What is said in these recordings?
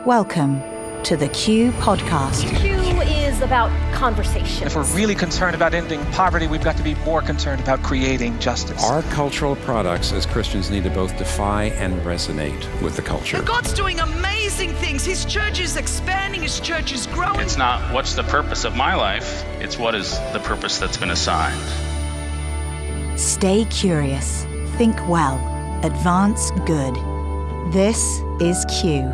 Welcome to the Q Podcast. Q is about conversation. If we're really concerned about ending poverty, we've got to be more concerned about creating justice. Our cultural products as Christians need to both defy and resonate with the culture. And God's doing amazing things. His church is expanding. His church is growing. It's not what's the purpose of my life, it's what is the purpose that's been assigned. Stay curious, think well, advance good. This is Q.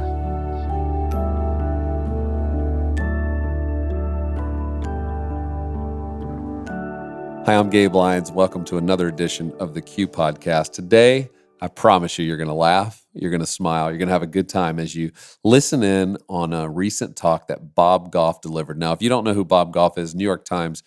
Hi, I'm Gabe Lyons. Welcome to another edition of the Q Podcast. Today, I promise you're going to laugh, you're going to smile, you're going to have a good time as you listen in on a recent talk that Bob Goff delivered. Now, if you don't know who Bob Goff is, New York Times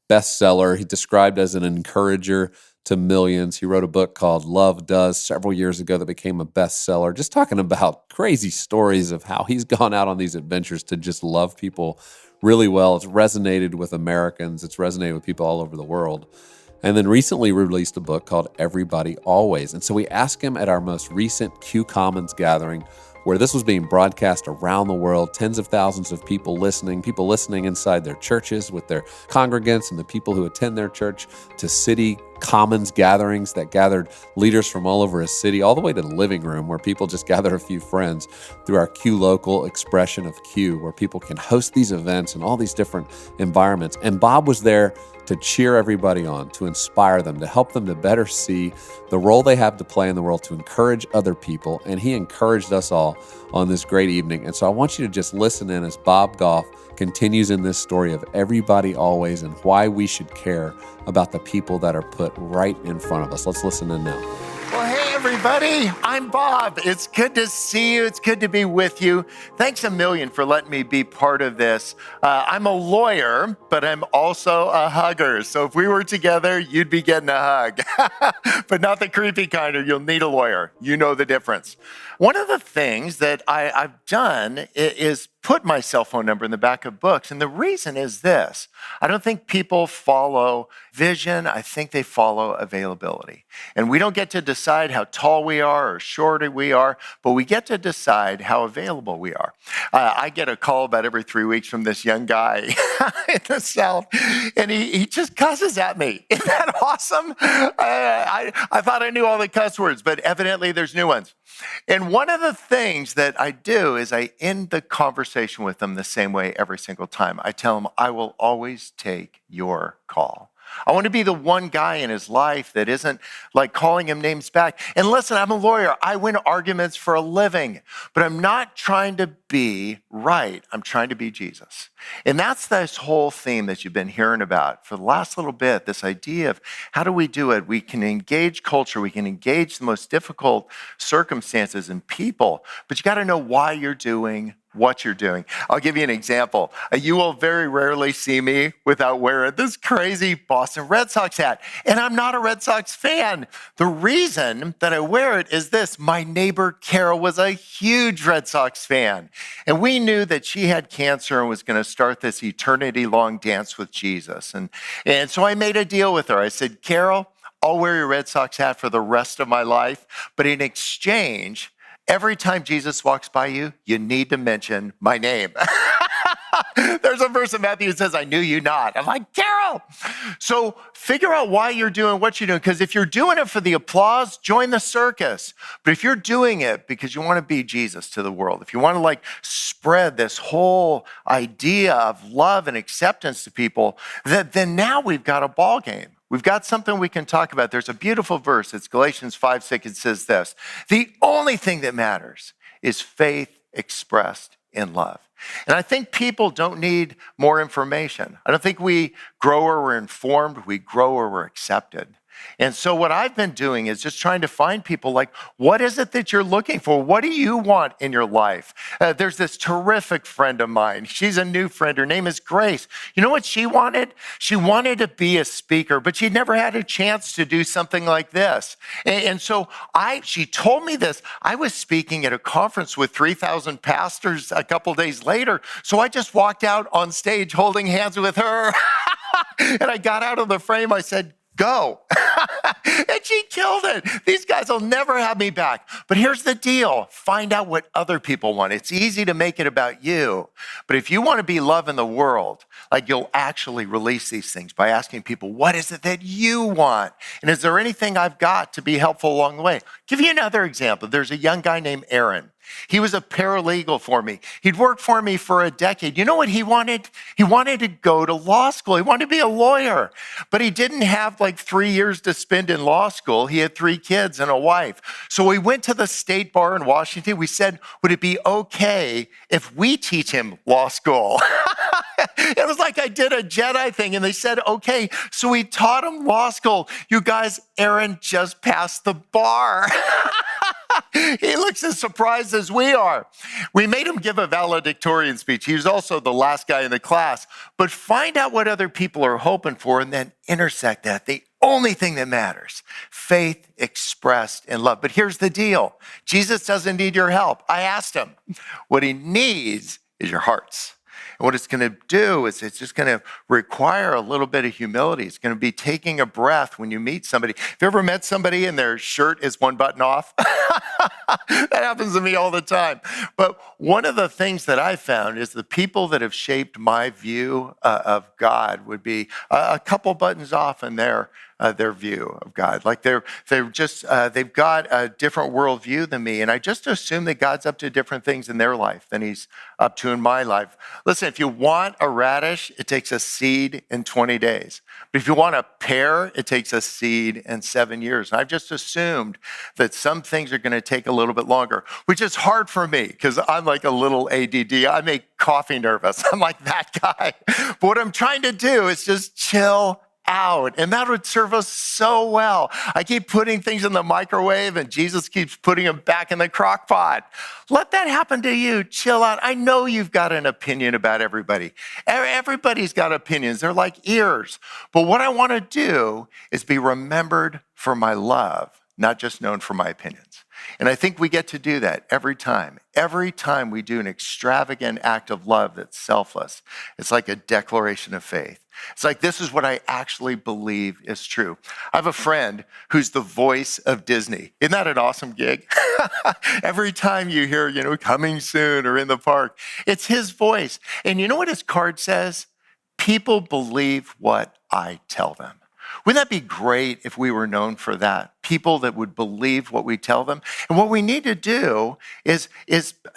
bestseller. He's described as an encourager to millions. He wrote a book called Love Does several years ago that became a bestseller, just talking about crazy stories of how he's gone out on these adventures to just love people really well. It's resonated with Americans. It's resonated with people all over the world. And then recently released a book called Everybody Always. And so we asked him at our most recent Q Commons gathering, where this was being broadcast around the world, tens of thousands of people listening inside their churches with their congregants and the people who attend their church, to city commons gatherings that gathered leaders from all over a city, all the way to the living room where people just gather a few friends, through our Q Local expression of Q, where people can host these events in all these different environments. And Bob was there to cheer everybody on, to inspire them, to help them to better see the role they have to play in the world, to encourage other people. And he encouraged us all on this great evening. And so I want you to just listen in as Bob Goff continues in this story of everybody always and why we should care about the people that are put right in front of us. Let's listen in now. Well, hey, everybody. I'm Bob. It's good to see you. It's good to be with you. Thanks a million for letting me be part of this. I'm a lawyer, but I'm also a hugger. So if we were together, you'd be getting a hug, but not the creepy kind, or you'll need a lawyer. You know the difference. One of the things that I've done is put my cell phone number in the back of books. And the reason is this: I don't think people follow vision. I think they follow availability. And we don't get to decide how tall we are or short we are, but we get to decide how available we are. I get a call about every 3 weeks from this young guy in the South, and he just cusses at me. Isn't that awesome? I thought I knew all the cuss words, but evidently there's new ones. And one of the things that I do is I end the conversation with them the same way every single time. I tell them, I will always take your call. I want to be the one guy in his life that isn't like calling him names back. And listen, I'm a lawyer. I win arguments for a living, but I'm not trying to be right. I'm trying to be Jesus. And that's this whole theme that you've been hearing about for the last little bit, this idea of how do we do it? We can engage culture. We can engage the most difficult circumstances and people, but you got to know why you're doing what you're doing. I'll give you an example. You will very rarely see me without wearing this crazy Boston Red Sox hat. And I'm not a Red Sox fan. The reason that I wear it is this: my neighbor Carol was a huge Red Sox fan. And we knew that she had cancer and was going to start this eternity-long dance with Jesus. And so I made a deal with her. I said, Carol, I'll wear your Red Sox hat for the rest of my life, but in exchange, every time Jesus walks by you, you need to mention my name. There's a verse in Matthew that says, I knew you not. I'm like, Carol! So figure out why you're doing what you're doing. Because if you're doing it for the applause, join the circus. But if you're doing it because you want to be Jesus to the world, if you want to spread this whole idea of love and acceptance to people, then now we've got a ball game. We've got something we can talk about. There's a beautiful verse. It's Galatians 5:6. It says this: the only thing that matters is faith expressed in love. And I think people don't need more information. I don't think we grow or we're informed. We grow or we're accepted. And so what I've been doing is just trying to find people like, what is it that you're looking for? What do you want in your life? There's this terrific friend of mine. She's a new friend. Her name is Grace. You know what she wanted? She wanted to be a speaker, but she'd never had a chance to do something like this. And so she told me this. I was speaking at a conference with 3,000 pastors a couple days later. So I just walked out on stage holding hands with her. And I got out of the frame. I said, Go. And she killed it. These guys will never have me back. But here's the deal. Find out what other people want. It's easy to make it about you. But if you want to be love in the world, like you'll actually release these things by asking people, what is it that you want? And is there anything I've got to be helpful along the way? I'll give you another example. There's a young guy named Aaron. He was a paralegal for me. He'd worked for me for a decade. You know what he wanted? He wanted to go to law school. He wanted to be a lawyer, but he didn't have like 3 years to spend in law school. He had 3 kids and a wife. So we went to the state bar in Washington. We said, would it be okay if we teach him law school? It was like I did a Jedi thing, and they said, okay. So we taught him law school. You guys, Aaron just passed the bar. He looks as surprised as we are. We made him give a valedictorian speech. He was also the last guy in the class. But find out what other people are hoping for and then intersect that. The only thing that matters, faith expressed in love. But here's the deal. Jesus doesn't need your help. I asked him. What he needs is your hearts. And what it's going to do is it's just going to require a little bit of humility. It's going to be taking a breath when you meet somebody. Have you ever met somebody and their shirt is one button off? That happens to me all the time. But one of the things that I found is the people that have shaped my view of God would be a couple buttons off in their view of God. Like they've got a different worldview than me. And I just assume that God's up to different things in their life than he's up to in my life. Listen, if you want a radish, it takes a seed in 20 days. But if you want a pear, it takes a seed in 7 years. And I've just assumed that some things are going to take a little bit longer, which is hard for me because I'm like a little ADD. I make coffee nervous. I'm like that guy. But what I'm trying to do is just chill out. And that would serve us so well. I keep putting things in the microwave and Jesus keeps putting them back in the crock pot. Let that happen to you. Chill out. I know you've got an opinion about everybody. Everybody's got opinions. They're like ears. But what I want to do is be remembered for my love, not just known for my opinions. And I think we get to do that every time. Every time we do an extravagant act of love that's selfless, it's like a declaration of faith. It's like, this is what I actually believe is true. I have a friend who's the voice of Disney. Isn't that an awesome gig? Every time you hear, coming soon or in the park, it's his voice. And you know what his card says? People believe what I tell them. Wouldn't that be great if we were known for that? People that would believe what we tell them. And what we need to do is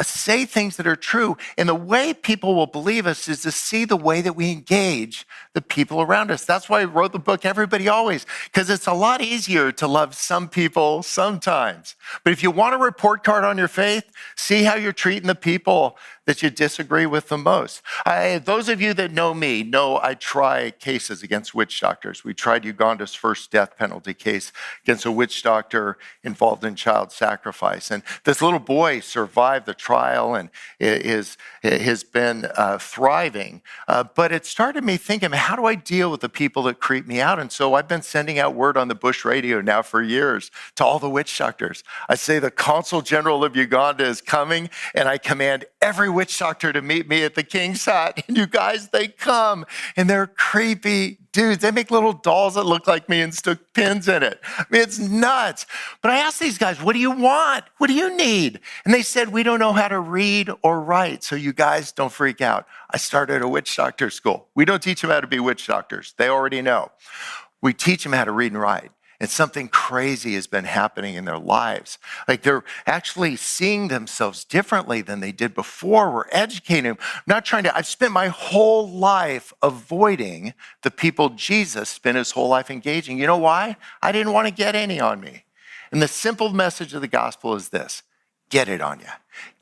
say things that are true. And the way people will believe us is to see the way that we engage the people around us. That's why I wrote the book, Everybody Always, because it's a lot easier to love some people sometimes. But if you want a report card on your faith, see how you're treating the people that you disagree with the most. Those of you that know me know I try cases against witch doctors. We tried Uganda's first death penalty case against a witch doctor involved in child sacrifice. And this little boy survived the trial and has been thriving. But it started me thinking, how do I deal with the people that creep me out? And so I've been sending out word on the Bush radio now for years to all the witch doctors. I say the consul general of Uganda is coming, and I command every witch doctor to meet me at the king's hut. And you guys, they come, and they're creepy dudes. They make little dolls that look like me and stick pins in it. I mean, it's nuts. But I asked these guys, what do you want? What do you need? And they said, we don't know how to read or write. So you guys don't freak out. I started a witch doctor school. We don't teach them how to be witch doctors. They already know. We teach them how to read and write. And something crazy has been happening in their lives. Like they're actually seeing themselves differently than they did before. We're educating them. I've spent my whole life avoiding the people Jesus spent his whole life engaging. You know why? I didn't want to get any on me. And the simple message of the gospel is this: get it on you.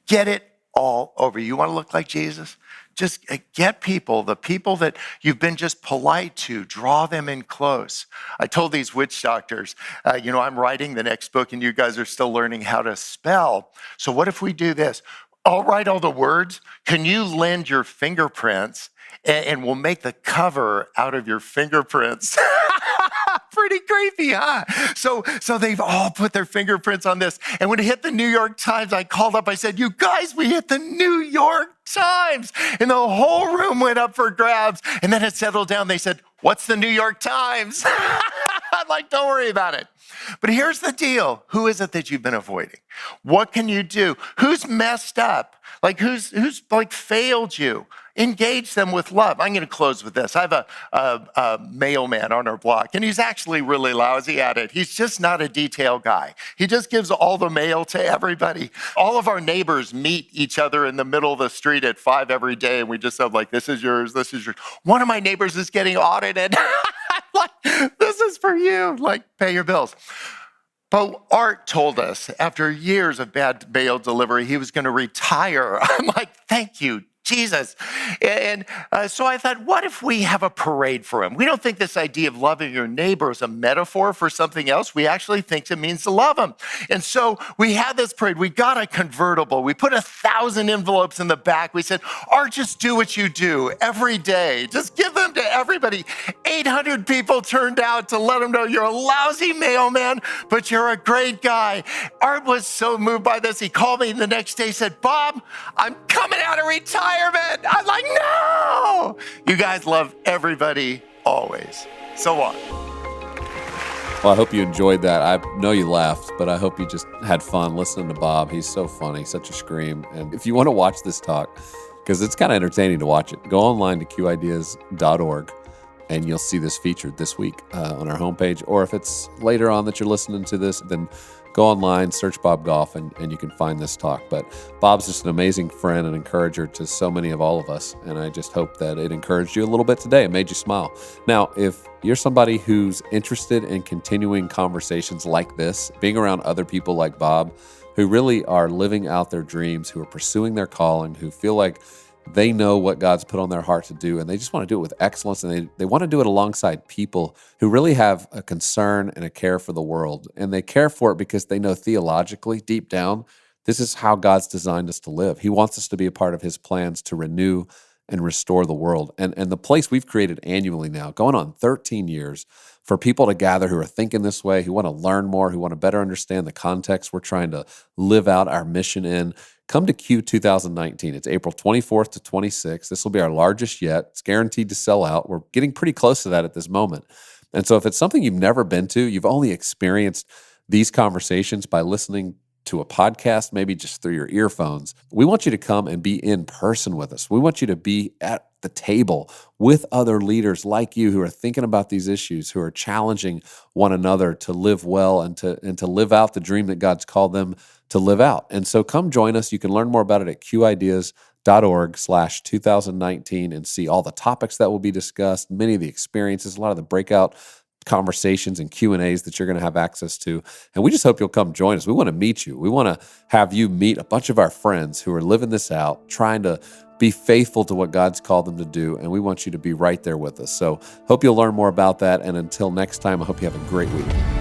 Get it all over you. You want to look like Jesus? Just get people, the people that you've been just polite to, draw them in close. I told these witch doctors, I'm writing the next book and you guys are still learning how to spell. So what if we do this? I'll write all the words. Can you lend your fingerprints and we'll make the cover out of your fingerprints? Pretty creepy, huh? So they've all put their fingerprints on this. And when it hit the New York Times, I called up, I said, you guys, we hit the New York Times. And the whole room went up for grabs. And then it settled down. They said, what's the New York Times? like, don't worry about it. But here's the deal. Who is it that you've been avoiding? What can you do? Who's messed up? Like who's like failed you? Engage them with love. I'm going to close with this. I have a mailman on our block, and he's actually really lousy at it. He's just not a detail guy. He just gives all the mail to everybody. All of our neighbors meet each other in the middle of the street at 5 every day, and we just have like, this is yours, this is yours. One of my neighbors is getting audited. I'm like, this is for you. Like, pay your bills. But Art told us after years of bad mail delivery, he was going to retire. I'm like, thank you, Jesus. And so I thought, what if we have a parade for him? We don't think this idea of loving your neighbor is a metaphor for something else. We actually think it means to love him. And so we had this parade. We got a convertible. We put 1,000 envelopes in the back. We said, Art, just do what you do every day. Just give them to everybody. 800 people turned out to let him know you're a lousy mailman, but you're a great guy. Art was so moved by this. He called me the next day, said, Bob, I'm coming out of retirement. I'm like, no! You guys love everybody always. So what? Well, I hope you enjoyed that. I know you laughed, but I hope you just had fun listening to Bob. He's so funny, such a scream. And if you want to watch this talk, because it's kind of entertaining to watch it, go online to qideas.org and you'll see this featured this week on our homepage. Or if it's later on that you're listening to this, then go online, search Bob Goff, and you can find this talk. But Bob's just an amazing friend and encourager to so many of all of us. And I just hope that it encouraged you a little bit today. It made you smile. Now, if you're somebody who's interested in continuing conversations like this, being around other people like Bob, who really are living out their dreams, who are pursuing their calling, who feel like they know what God's put on their heart to do, and they just want to do it with excellence, and they want to do it alongside people who really have a concern and a care for the world. And they care for it because they know theologically, deep down, this is how God's designed us to live. He wants us to be a part of his plans to renew and restore the world. And the place we've created annually now, going on 13 years, for people to gather who are thinking this way, who want to learn more, who want to better understand the context we're trying to live out our mission in. Come to Q 2019. It's April 24th to 26th. This will be our largest yet. It's guaranteed to sell out. We're getting pretty close to that at this moment. And so if it's something you've never been to, you've only experienced these conversations by listening to a podcast, maybe just through your earphones, we want you to come and be in person with us. We want you to be at the table with other leaders like you who are thinking about these issues, who are challenging one another to live well and to live out the dream that God's called them to live out. And so come join us. You can learn more about it at qideas.org/2019 and see all the topics that will be discussed, many of the experiences, a lot of the breakout conversations and Q&As that you're going to have access to. And we just hope you'll come join us. We want to meet you. We want to have you meet a bunch of our friends who are living this out, trying to be faithful to what God's called them to do. And we want you to be right there with us. So hope you'll learn more about that. And until next time, I hope you have a great week.